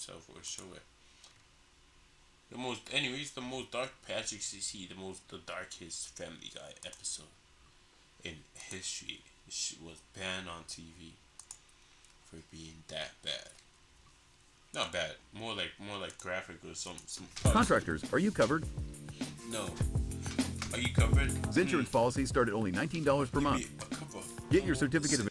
itself will show it. Anyways, the most dark Patrick CC, the darkest Family Guy episode in history. It was banned on TV for being that bad. Not bad, more like graphic or some. Contractors, are you covered? No. Are you covered? Insurance policies start at only $19 per month. Get your certificate of...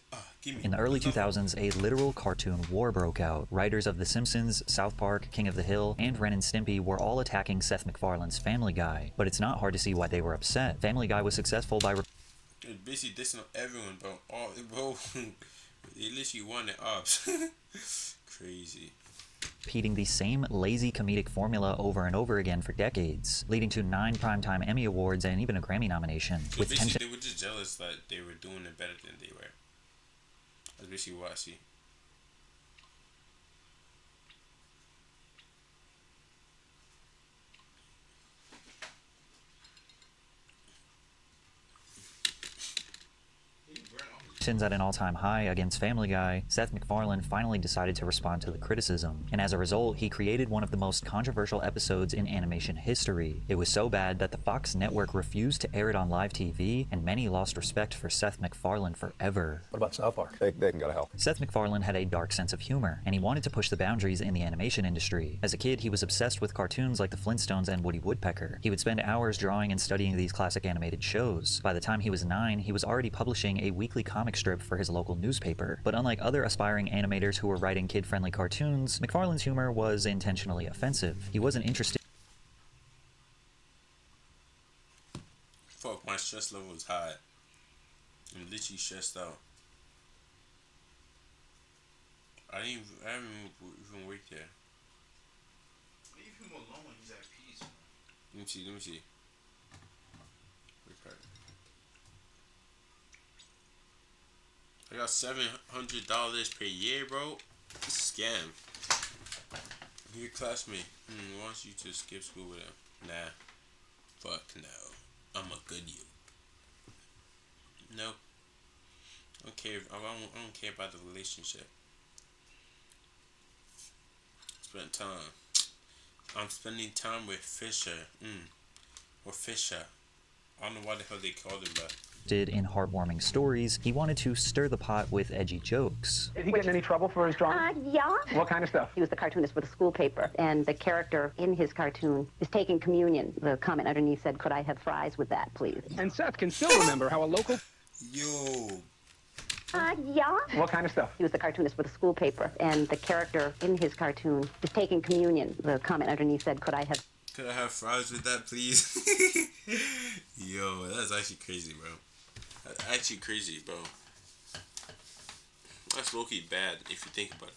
In the early 2000s, a literal cartoon war broke out. Writers of The Simpsons, South Park, King of the Hill, and Ren and Stimpy were all attacking Seth MacFarlane's Family Guy. But it's not hard to see why they were upset. Family Guy was successful by... It's basically dissing on everyone, bro. Bro, they literally wanted ops. Crazy. Repeating the same lazy comedic formula over and over again for decades, leading to 9 Primetime Emmy Awards and even a Grammy nomination. So basically, they were just jealous that they were doing it better than they were. That's basically what I see. At an all-time high against Family Guy, Seth MacFarlane finally decided to respond to the criticism, and as a result, he created one of the most controversial episodes in animation history. It was so bad that the Fox network refused to air it on live TV, and many lost respect for Seth MacFarlane forever. What about South Park? They can go to hell. Seth MacFarlane had a dark sense of humor, and he wanted to push the boundaries in the animation industry. As a kid, he was obsessed with cartoons like the Flintstones and Woody Woodpecker. He would spend hours drawing and studying these classic animated shows. By the time he was 9, he was already publishing a weekly comic strip for his local newspaper. But unlike other aspiring animators who were writing kid-friendly cartoons, MacFarlane's humor was intentionally offensive. He wasn't interested. Fuck, my stress level is high. I'm literally stressed out. I haven't even worked there. Leave him alone, he's at peace. Let me see. I got $700 per year, bro. It's a scam. Your classmate wants you to skip school with him. Nah. Fuck no. I'm a good you. Nope. I don't care about the relationship. Spend time. I'm spending time with Fisher. Or Fisher. I don't know why the hell they called him that. In heartwarming stories, he wanted to stir the pot with edgy jokes. Did he get in any trouble for his drawing? Yeah. What kind of stuff? He was the cartoonist for the school paper, and the character in his cartoon is taking communion. The comment underneath said, "Could I have fries with that, please?" And Seth can still remember how a local... Yo. Yeah. What kind of stuff? He was the cartoonist for the school paper, and the character in his cartoon is taking communion. The comment underneath said, "Could I have fries with that, please?" Yo, that's actually crazy, bro. That's actually crazy, bro. That's low-key bad if you think about it.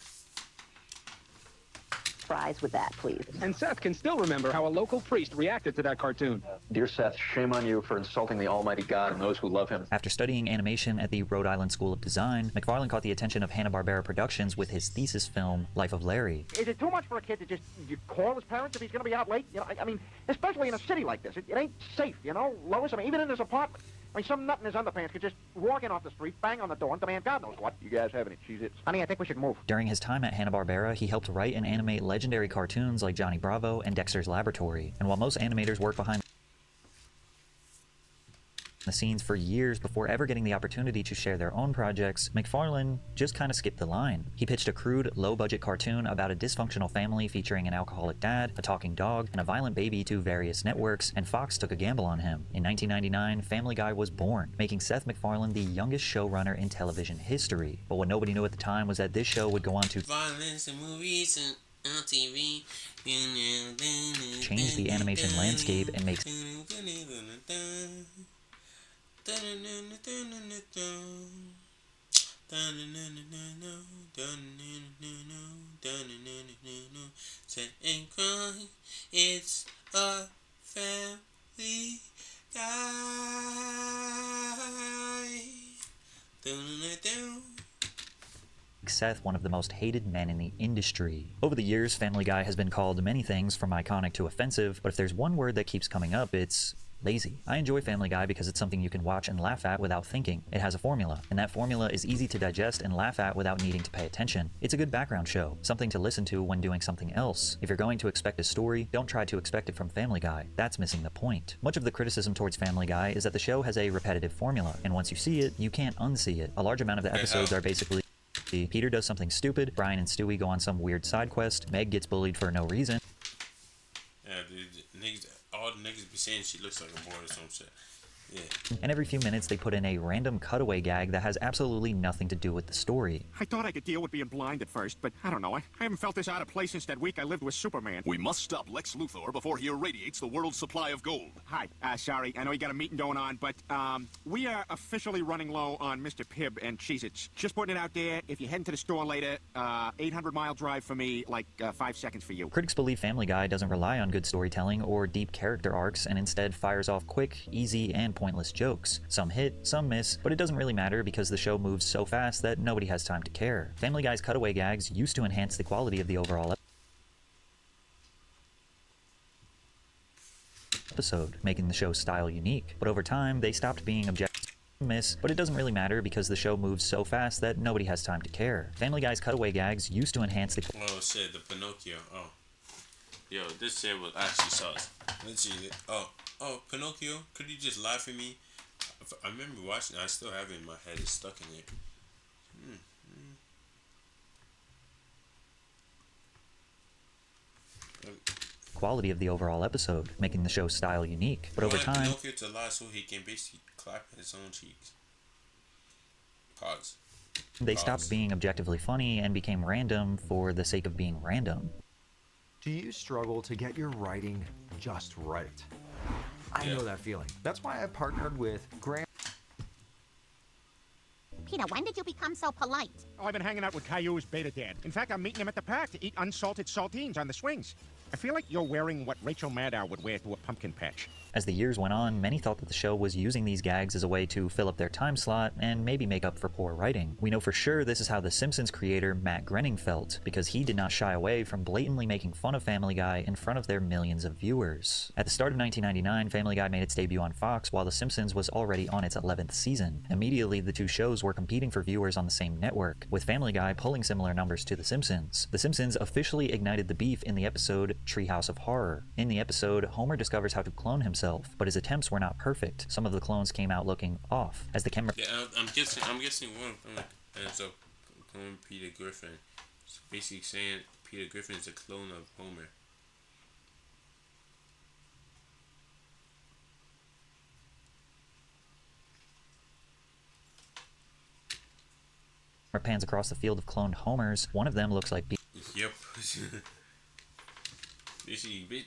fries with that, please? And Seth can still remember how a local priest reacted to that cartoon. Dear Seth, shame on you for insulting the Almighty God and those who love him. After studying animation at the Rhode Island School of Design, MacFarlane caught the attention of Hanna-Barbera Productions with his thesis film, Life of Larry. Is it too much for a kid to just call his parents if he's going to be out late? You know, I mean, especially in a city like this. It ain't safe, you know, Lois? I mean, even in his apartment. I mean, some nut in his underpants could just walk in off the street, bang on the door, and demand God knows what. You guys have any Cheez-Its? Honey, I think we should move. During his time at Hanna-Barbera, he helped write and animate legendary cartoons like Johnny Bravo and Dexter's Laboratory. And while most animators work behind the scenes for years before ever getting the opportunity to share their own projects, MacFarlane just kind of skipped the line. He pitched a crude, low-budget cartoon about a dysfunctional family featuring an alcoholic dad, a talking dog, and a violent baby to various networks, and Fox took a gamble on him. In 1999, Family Guy was born, making Seth MacFarlane the youngest showrunner in television history. But what nobody knew at the time was that this show would go on to violence in movies and on TV, change the animation landscape and make it's a family guy. Seth one of the most hated men in the industry. Over the years, Family Guy has been called many things from iconic to offensive, but if there's one word that keeps coming up, it's lazy. I enjoy Family Guy because it's something you can watch and laugh at without thinking. It has a formula, and that formula is easy to digest and laugh at without needing to pay attention. It's a good background show, something to listen to when doing something else. If you're going to expect a story, don't try to expect it from Family Guy. That's missing the point. Much of the criticism towards Family Guy is that the show has a repetitive formula, and once you see it, you can't unsee it. A large amount of the episodes are basically Peter does something stupid, Brian and Stewie go on some weird side quest, Meg gets bullied for no reason. Yeah, dude, niggas, all the niggas be saying she looks like a boy or some shit. Yeah. And every few minutes they put in a random cutaway gag that has absolutely nothing to do with the story. I thought I could deal with being blind at first, but I don't know. I haven't felt this out of place since that week I lived with Superman. We must stop Lex Luthor before he irradiates the world's supply of gold. Hi. Sorry, I know you got a meeting going on, but we are officially running low on Mr. Pibb and Cheez-Its. Just putting it out there. If you're heading to the store later, 800-mile drive for me, like 5 seconds for you. Critics believe Family Guy doesn't rely on good storytelling or deep character arcs and instead fires off quick, easy, and pointless jokes. Some hit, some miss, but it doesn't really matter because the show moves so fast that nobody has time to care. Family Guy's cutaway gags used to enhance the quality of the overall episode, making the show's style unique, but over time they stopped being miss, but it doesn't really matter because the show moves so fast that nobody has time to care. Family Guy's cutaway gags used to enhance the Oh shit, the Pinocchio. Oh. Yo, this shit was actually sauce. Let's see it. Oh, Pinocchio, could you just laugh at me? I remember watching it, I still have it in my head, it's stuck in there. quality of the overall episode, making the show's style unique, but over time Pinocchio to lie so he can basically clap his own cheeks. Pause. they stopped being objectively funny and became random for the sake of being random. Do you struggle to get your writing just right? I know that feeling. That's why I partnered with Graham. Peter, when did you become so polite? Oh, I've been hanging out with Caillou's beta dad. In fact, I'm meeting him at the park to eat unsalted saltines on the swings. I feel like you're wearing what Rachel Maddow would wear to a pumpkin patch. As the years went on, many thought that the show was using these gags as a way to fill up their time slot and maybe make up for poor writing. We know for sure this is how The Simpsons creator Matt Groening felt, because he did not shy away from blatantly making fun of Family Guy in front of their millions of viewers. At the start of 1999, Family Guy made its debut on Fox while The Simpsons was already on its 11th season. Immediately, the two shows were competing for viewers on the same network, with Family Guy pulling similar numbers to The Simpsons. The Simpsons officially ignited the beef in the episode Treehouse of Horror. In the episode, Homer discovers how to clone himself, but his attempts were not perfect. Some of the clones came out looking off. As the camera I'm guessing one of them ends up cloning Peter Griffin. It's basically saying Peter Griffin is a clone of Homer. pans across the field of cloned Homers, one of them looks like Yep.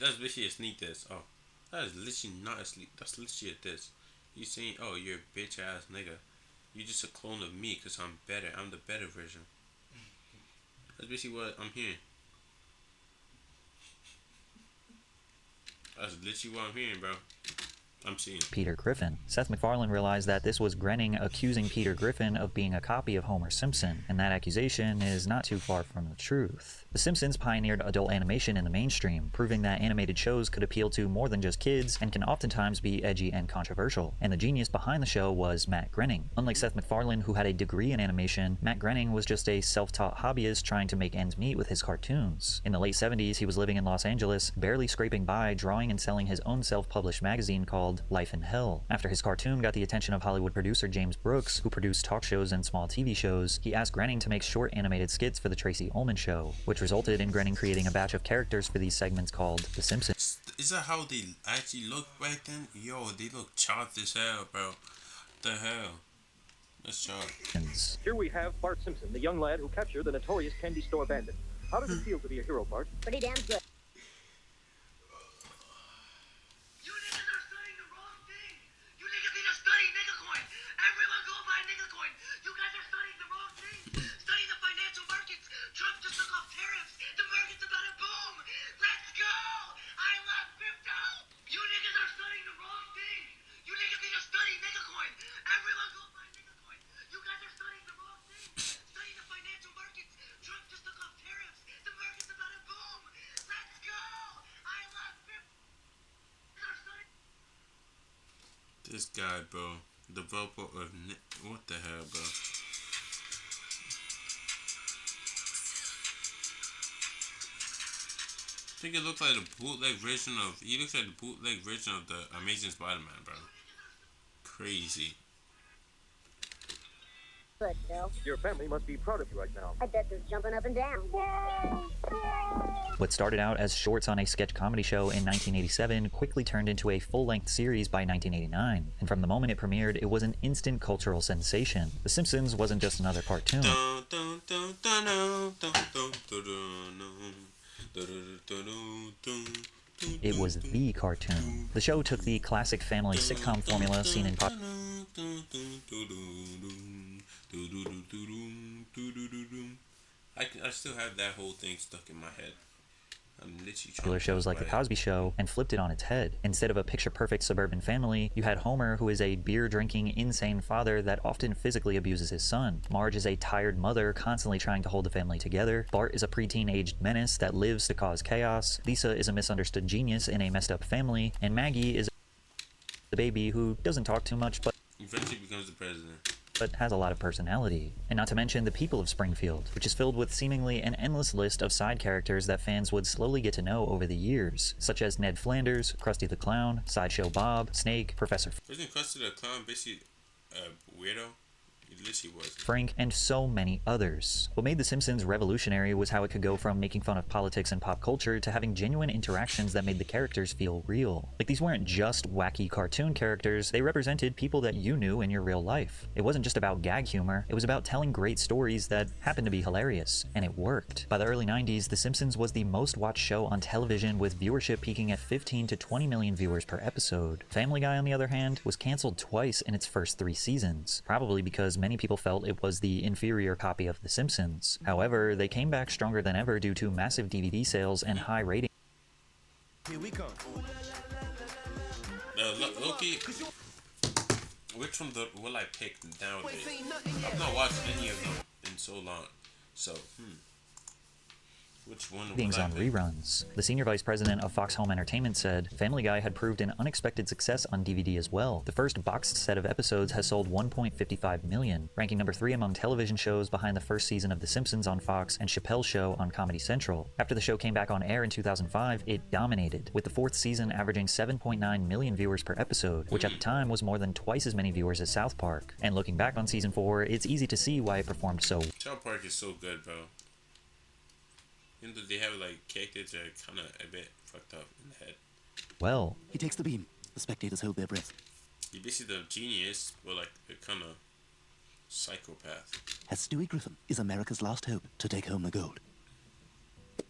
That's basically a sneak test. Oh, that is literally not a sneak. That's literally a test. You saying, oh, you're a bitch ass nigga. You're just a clone of me because I'm better. I'm the better version. That's basically what I'm hearing. That's literally what I'm hearing, bro. I'm seeing Peter Griffin. Seth MacFarlane realized that this was Groening accusing Peter Griffin of being a copy of Homer Simpson, and that accusation is not too far from the truth. The Simpsons pioneered adult animation in the mainstream, proving that animated shows could appeal to more than just kids and can oftentimes be edgy and controversial. And the genius behind the show was Matt Groening. Unlike Seth MacFarlane, who had a degree in animation, Matt Groening was just a self-taught hobbyist trying to make ends meet with his cartoons. In the late 70s, he was living in Los Angeles, barely scraping by, drawing and selling his own self-published magazine called Life in Hell. After his cartoon got the attention of Hollywood producer James Brooks, who produced talk shows and small TV shows, he asked Groening to make short animated skits for The Tracy Ullman Show, which resulted in Groening creating a batch of characters for these segments called The Simpsons. Is that how they actually look back then? Yo, they look chopped as hell, bro. What the hell? That's chopped. Here we have Bart Simpson, the young lad who captured the notorious candy store bandit. How does it feel to be a hero, Bart? Pretty damn good. This guy, bro. Developer of... What the hell, bro? I think it looks like the bootleg version of... He looks like the bootleg version of the Amazing Spider-Man, bro. Crazy. Good, Bill. Your family must be proud of you right now. I bet they're jumping up and down. What started out as shorts on a sketch comedy show in 1987 quickly turned into a full-length series by 1989, and from the moment it premiered, it was an instant cultural sensation. The Simpsons wasn't just another cartoon. It was the cartoon. The show took the classic family sitcom formula seen in I still have that whole thing stuck in my head. popular shows like The Cosby Show and flipped it on its head. Instead of a picture-perfect suburban family, you had Homer, who is a beer-drinking, insane father that often physically abuses his son. Marge is a tired mother constantly trying to hold the family together. Bart is a preteen-aged menace that lives to cause chaos. Lisa is a misunderstood genius in a messed-up family. And Maggie is the baby who doesn't talk too much, but eventually becomes the president. But has a lot of personality. And not to mention the people of Springfield, which is filled with seemingly an endless list of side characters that fans would slowly get to know over the years, such as Ned Flanders, Krusty the Clown, Sideshow Bob, Snake, Professor Wasn't Krusty the Clown basically a weirdo? He literally was. Frank, and so many others. What made The Simpsons revolutionary was how it could go from making fun of politics and pop culture to having genuine interactions that made the characters feel real. Like, these weren't just wacky cartoon characters, they represented people that you knew in your real life. It wasn't just about gag humor, it was about telling great stories that happened to be hilarious, and it worked. By the early 90s, The Simpsons was the most watched show on television, with viewership peaking at 15 to 20 million viewers per episode. Family Guy, on the other hand, was canceled twice in its first 3 seasons, probably because many people felt it was the inferior copy of The Simpsons. However, they came back stronger than ever due to massive DVD sales and high ratings. Here we come. Loki, which one will I pick nowadays? I've not watched any of them in so long. So, which one will Things I on pick? reruns. The senior vice president of Fox Home Entertainment said, Family Guy had proved an unexpected success on DVD as well. The first boxed set of episodes has sold 1.55 million, ranking number 3 among television shows behind the first season of The Simpsons on Fox and Chappelle's Show on Comedy Central. After the show came back on air in 2005, it dominated, with the 4th season averaging 7.9 million viewers per episode, which at the time was more than twice as many viewers as South Park. And looking back on season 4, it's easy to see why it performed so. South Park is so good, bro. Even though they have like characters that are kind of a bit fucked up in the head. Well, He takes the beam. The spectators hold their breath. He's basically the genius, but like a kind of psychopath. As Stewie Griffin is America's last hope to take home the gold.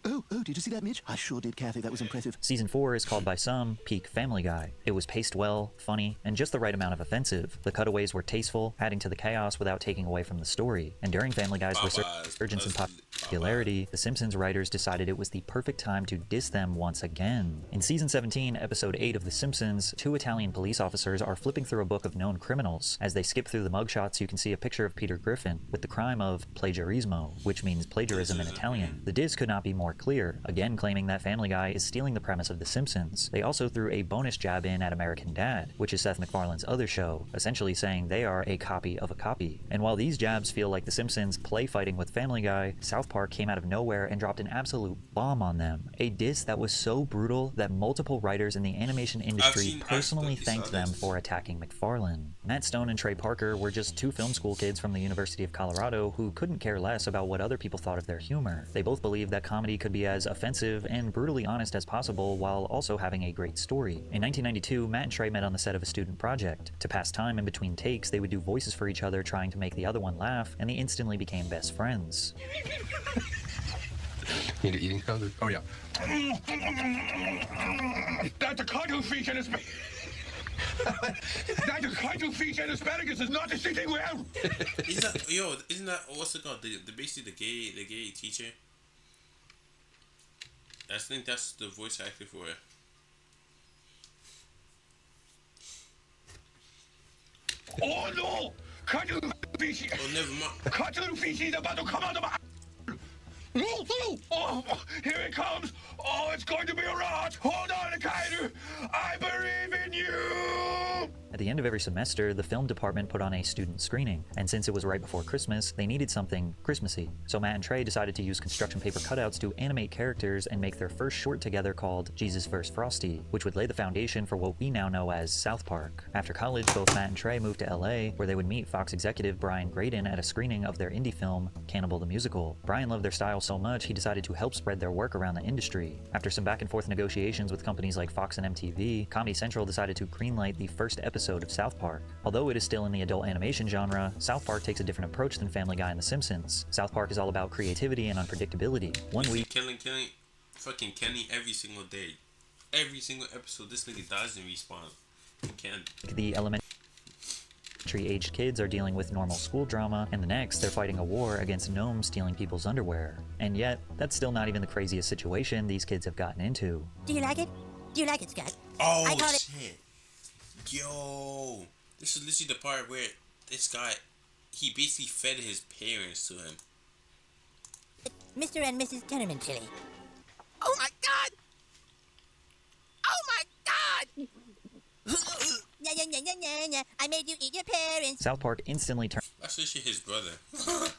Oh, did you see that, Mitch? I sure did, Kathy. That was impressive. Season 4 is called by some Peak Family Guy. It was paced well, funny, and just the right amount of offensive. The cutaways were tasteful, adding to the chaos without taking away from the story. And during Family Guy's resurgence in popularity, The Simpsons writers decided it was the perfect time to diss them once again. In Season 17, Episode 8 of The Simpsons, 2 Italian police officers are flipping through a book of known criminals. As they skip through the mugshots, you can see a picture of Peter Griffin with the crime of plagiarismo, which means plagiarism in Italian. The diss could not be more clear, again claiming that Family Guy is stealing the premise of The Simpsons. They also threw a bonus jab in at American Dad, which is Seth MacFarlane's other show, essentially saying they are a copy of a copy. And while these jabs feel like The Simpsons play fighting with Family Guy, South Park came out of nowhere and dropped an absolute bomb on them. A diss that was so brutal that multiple writers in the animation industry personally thanked them for attacking MacFarlane. Matt Stone and Trey Parker were just 2 film school kids from the University of Colorado who couldn't care less about what other people thought of their humor. They both believed that comedy could be as offensive and brutally honest as possible while also having a great story. In 1992, Matt and Trey met on the set of a student project. To pass time in between takes, they would do voices for each other trying to make the other one laugh, and they instantly became best friends. Need eating something? Oh, yeah. That's a cuttlefish and That's a cuttlefish and asparagus is not the sitting well. Isn't that what's it called? The basically the gay teacher. I think that's the voice actor for it. Oh no! Cuttlefish! Oh, never mind. Cuttlefish is about to come out of my. Oh, here it comes! Oh, it's going to be a rat! Hold on, Kaiser! I believe in you! At the end end of every semester, the film department put on a student screening, and since it was right before Christmas, they needed something Christmassy. So Matt and Trey decided to use construction paper cutouts to animate characters and make their first short together called Jesus vs. Frosty, which would lay the foundation for what we now know as South Park. After college, both Matt and Trey moved to LA, where they would meet Fox executive Brian Graydon at a screening of their indie film, Cannibal the Musical. Brian loved their style so much, he decided to help spread their work around the industry. After some back and forth negotiations with companies like Fox and MTV, Comedy Central decided to greenlight the first episode of South Park. Although it is still in the adult animation genre, South Park takes a different approach than Family Guy and The Simpsons. South Park is all about creativity and unpredictability. One week, killing fucking Kenny every single day. Every single episode, this nigga dies and respawns. The elementary-aged kids are dealing with normal school drama, and the next, they're fighting a war against gnomes stealing people's underwear. And yet, that's still not even the craziest situation these kids have gotten into. Do you like it? Do you like it, Scott? Oh, shit. Yo. This is literally the part where this guy, he basically fed his parents to him. Mr. and Mrs. Tenorman Chili. Oh my god! Oh my god! I made you eat your parents. South Park instantly That's literally his brother.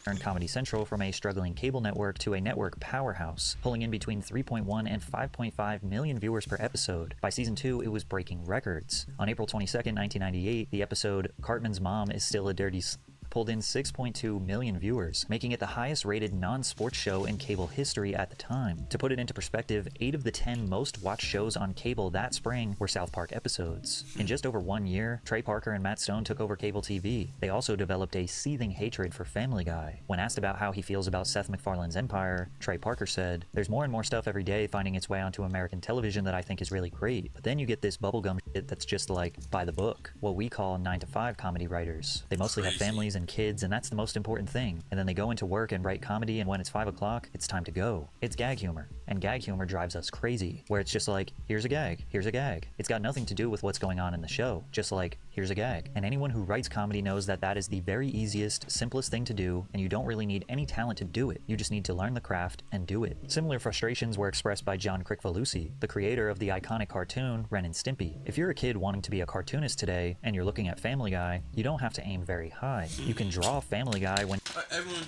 turned Comedy Central from a struggling cable network to a network powerhouse, pulling in between 3.1 and 5.5 million viewers per episode. By season 2, it was breaking records. On April 22nd, 1998, the episode Cartman's Mom is Still a Dirty pulled in 6.2 million viewers, making it the highest rated non-sports show in cable history at the time. To put it into perspective, 8 of the 10 most watched shows on cable that spring were South Park episodes. In just over 1 year, Trey Parker and Matt Stone took over cable TV. They also developed a seething hatred for Family Guy. When asked about how he feels about Seth MacFarlane's empire, Trey Parker said, "There's more and more stuff every day finding its way onto American television that I think is really great, but then you get this bubblegum shit that's just like, by the book, what we call 9-to-5 comedy writers. They mostly have families and kids, and that's the most important thing. And then they go into work and write comedy, and when it's 5 o'clock, it's time to go. It's gag humor, and gag humor drives us crazy, where it's just like, here's a gag, here's a gag. It's got nothing to do with what's going on in the show, just like, here's a gag." And anyone who writes comedy knows that that is the very easiest, simplest thing to do, and you don't really need any talent to do it. You just need to learn the craft and do it. Similar frustrations were expressed by John Kricfalusi, the creator of the iconic cartoon Ren and Stimpy. If you're a kid wanting to be a cartoonist today, and you're looking at Family Guy, you don't have to aim very high. You can draw Family Guy when everyone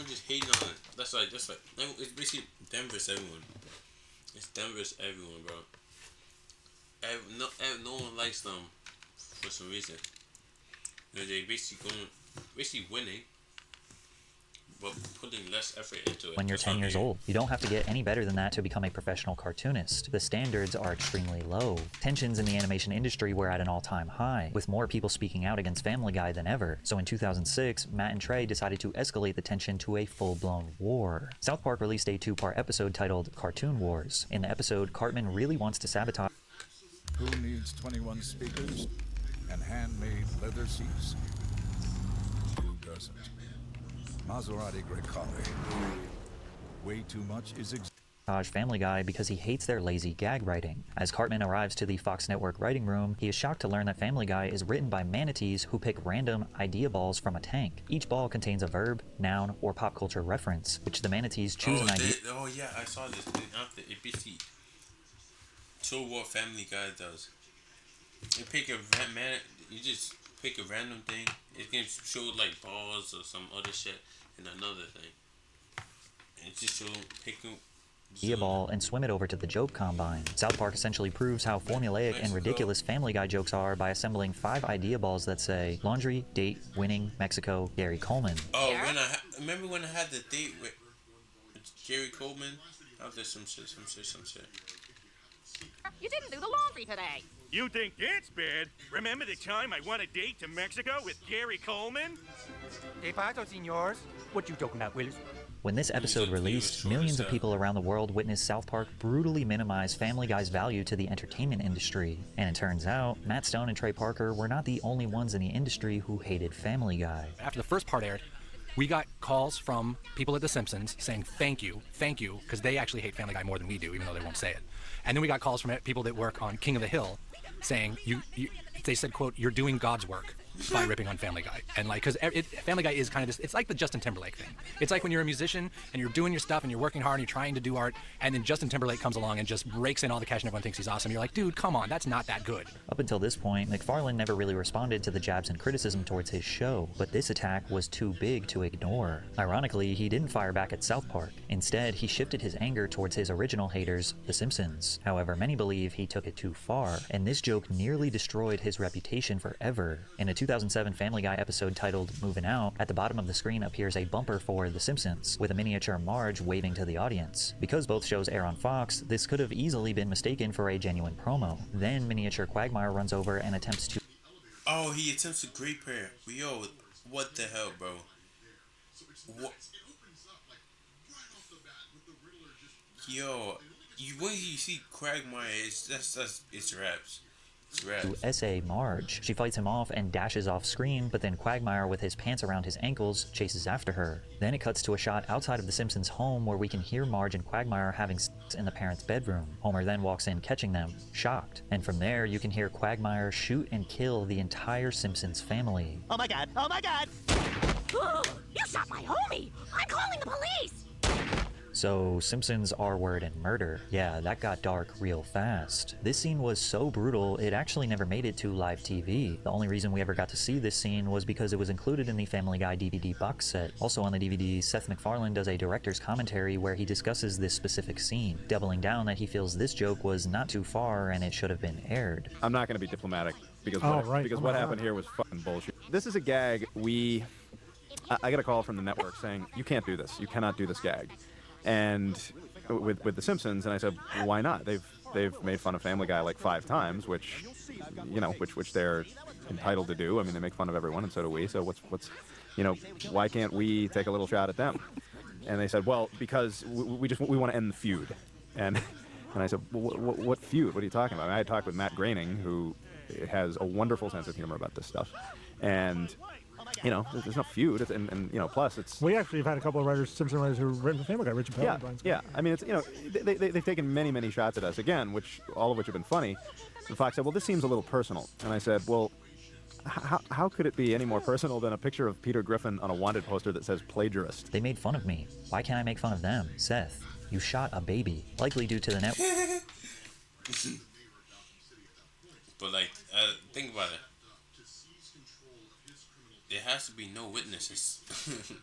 just hating on it. That's like it's basically them versus everyone. It's them versus everyone, bro. No one likes them for some reason. You know, they basically winning, but putting less effort into it. When you're 10 years old, you don't have to get any better than that to become a professional cartoonist. The standards are extremely low. Tensions in the animation industry were at an all-time high, with more people speaking out against Family Guy than ever. So in 2006, Matt and Trey decided to escalate the tension to a full-blown war. South Park released a 2-part episode titled Cartoon Wars. In the episode, Cartman really wants to sabotage. Who needs 21 speakers and handmade leather seats? Who doesn't? Maserati Grecale. Way too much is Family Guy because he hates their lazy gag writing. As Cartman arrives to the Fox Network writing room, he is shocked to learn that Family Guy is written by manatees who pick random idea balls from a tank. Each ball contains a verb, noun, or pop culture reference, which the manatees choose an idea. Oh yeah, I saw this. It basically show what Family Guy does. You just pick a random thing. It can show like balls or some other shit and another thing. And just show picking idea ball and swim it over to the joke combine. South Park essentially proves how formulaic and ridiculous Family Guy jokes are by assembling 5 idea balls that say laundry, date, winning, Mexico, Gary Coleman. Oh, remember when I had the date with Gary Coleman? Oh, there's some shit. You didn't do the laundry today. You think that's bad? Remember the time I won a date to Mexico with Gary Coleman? ¿Qué pasa, señores? What you talking about, Willis? When this episode released, millions of people around the world witnessed South Park brutally minimize Family Guy's value to the entertainment industry. And it turns out, Matt Stone and Trey Parker were not the only ones in the industry who hated Family Guy. After the first part aired, we got calls from people at The Simpsons saying thank you, because they actually hate Family Guy more than we do, even though they won't say it. And then we got calls from people that work on King of the Hill saying, they said, quote, "You're doing God's work." by ripping on Family Guy. And like, because Family Guy is kind of this, it's like the Justin Timberlake thing. It's like when you're a musician and you're doing your stuff and you're working hard and you're trying to do art, and then Justin Timberlake comes along and just rakes in all the cash and everyone thinks he's awesome. You're like, dude, come on, that's not that good. Up until this point, McFarlane never really responded to the jabs and criticism towards his show, but this attack was too big to ignore. Ironically, he didn't fire back at South Park. Instead, he shifted his anger towards his original haters, The Simpsons. However, many believe he took it too far, and this joke nearly destroyed his reputation forever. In a 2007 Family Guy episode titled Moving Out, at the bottom of the screen appears a bumper for The Simpsons, with a miniature Marge waving to the audience. Because both shows air on Fox, this could have easily been mistaken for a genuine promo. Then miniature Quagmire runs over and attempts to... Oh, he attempts a great prayer. Yo, what the hell, bro? What? Yo, when you see Quagmire, it's raps. To S.A. Marge. She fights him off and dashes off screen, but then Quagmire, with his pants around his ankles, chases after her. Then it cuts to a shot outside of the Simpsons' home where we can hear Marge and Quagmire having sex in the parents' bedroom. Homer then walks in, catching them, shocked. And from there, you can hear Quagmire shoot and kill the entire Simpsons family. Oh my god! Oh my god! You shot my homie! I'm calling the police! So, Simpsons, R-word, and murder. Yeah, that got dark real fast. This scene was so brutal, it actually never made it to live TV. The only reason we ever got to see this scene was because it was included in the Family Guy DVD box set. Also on the DVD, Seth MacFarlane does a director's commentary where he discusses this specific scene, doubling down that he feels this joke was not too far and it should have been aired. I'm not going to be diplomatic because what happened here was fucking bullshit. This is a gag I got a call from the network saying, you can't do this. You cannot do this gag. And with The Simpsons, and I said, why not? They've made fun of Family Guy like 5 times, which they're entitled to do. I mean, they make fun of everyone, and so do we. So why can't we take a little shot at them? And they said, well, because we want to end the feud. And I said, what feud? What are you talking about? I had talked with Matt Groening, who has a wonderful sense of humor about this stuff, and there's no feud, and plus it's... We actually have had a couple of writers, Simpson writers, who've written for Family Guy, Richard Pelloyr and Brian Scott. Yeah, I mean, it's, they've taken many, many shots at us, again, all of which have been funny. And Fox said, well, this seems a little personal. And I said, well, how could it be any more personal than a picture of Peter Griffin on a wanted poster that says plagiarist? They made fun of me. Why can't I make fun of them? Seth, you shot a baby, likely due to the network. But think about it. There has to be no witnesses.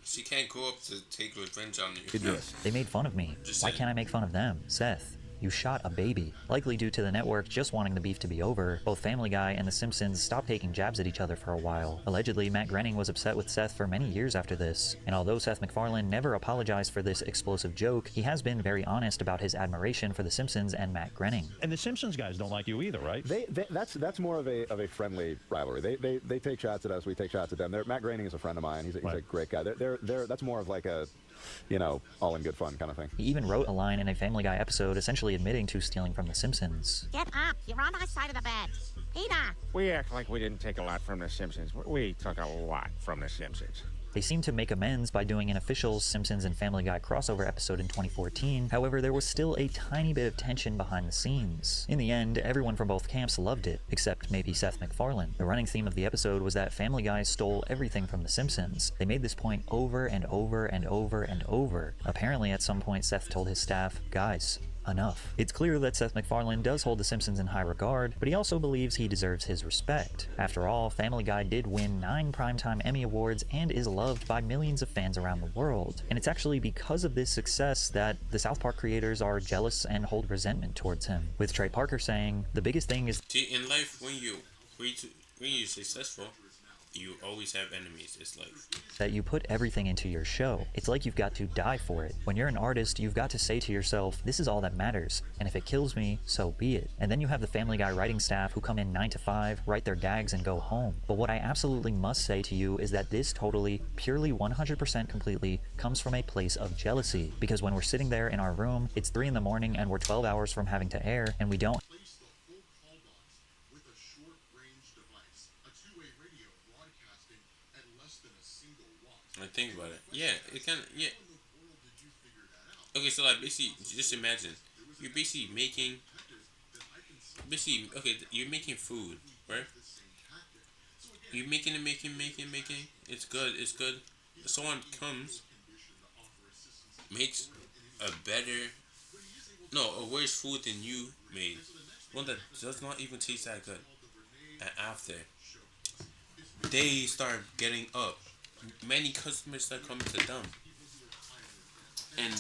She can't go up to take revenge on you. They made fun of me. Why can't I make fun of them? Seth, you shot a baby. Likely due to the network just wanting the beef to be over, both Family Guy and The Simpsons stopped taking jabs at each other for a while. Allegedly, Matt Groening was upset with Seth for many years after this, and although Seth MacFarlane never apologized for this explosive joke, he has been very honest about his admiration for The Simpsons and Matt Groening. And the Simpsons guys don't like you either, right? That's more of a friendly rivalry. They take shots at us, we take shots at them. Matt Groening is a friend of mine. He's a great guy. That's more of like a all in good fun kind of thing. He even wrote a line in a Family Guy episode essentially admitting to stealing from The Simpsons. Get up! You're on my side of the bed. Peter! We act like we didn't take a lot from The Simpsons. We took a lot from The Simpsons. They seem to make amends by doing an official Simpsons and Family Guy crossover episode in 2014. However, there was still a tiny bit of tension behind the scenes. In the end, everyone from both camps loved it, except maybe Seth MacFarlane. The running theme of the episode was that Family Guy stole everything from The Simpsons. They made this point over and over and over and over. Apparently, at some point, Seth told his staff, guys, enough. It's clear that Seth MacFarlane does hold The Simpsons in high regard, but he also believes he deserves his respect. After all, Family Guy did win 9 Primetime Emmy Awards and is loved by millions of fans around the world. And it's actually because of this success that the South Park creators are jealous and hold resentment towards him, with Trey Parker saying, the biggest thing is... See, in life, when you're successful, you always have enemies. It's life. That you put everything into your show. It's like you've got to die for it. When you're an artist, you've got to say to yourself, this is all that matters, and if it kills me, so be it. And then you have the Family Guy writing staff who come in 9 to 5, write their gags, and go home. But what I absolutely must say to you is that this totally, purely 100% completely comes from a place of jealousy. Because when we're sitting there in our room, it's 3 in the morning and we're 12 hours from having to air, and we don't... I think about it. Yeah, it kind of, yeah. Okay, so like basically, just imagine, you're basically making, you're making food, right? You making. It's good. Someone comes, makes a better, no, a worse food than you made. One that does not even taste that good. And after, they start getting up. Many customers start coming to them. And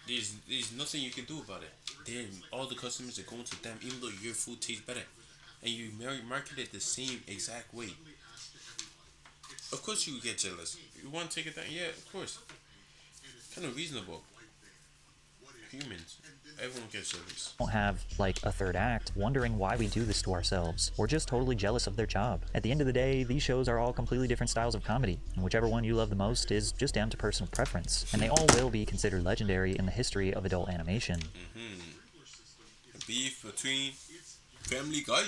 there's nothing you can do about it. Then all the customers are going to them, even though your food tastes better, and you market it the same exact way. Of course, you get jealous. You want to take it down? Yeah, of course. Kind of reasonable. Humans, everyone gets jealous. Don't have like a third act wondering why we do this to ourselves. We're just totally jealous of their job. At the end of the day, these shows are all completely different styles of comedy, and whichever one you love the most is just down to personal preference, and they all will be considered legendary in the history of adult animation. Beef between Family Guy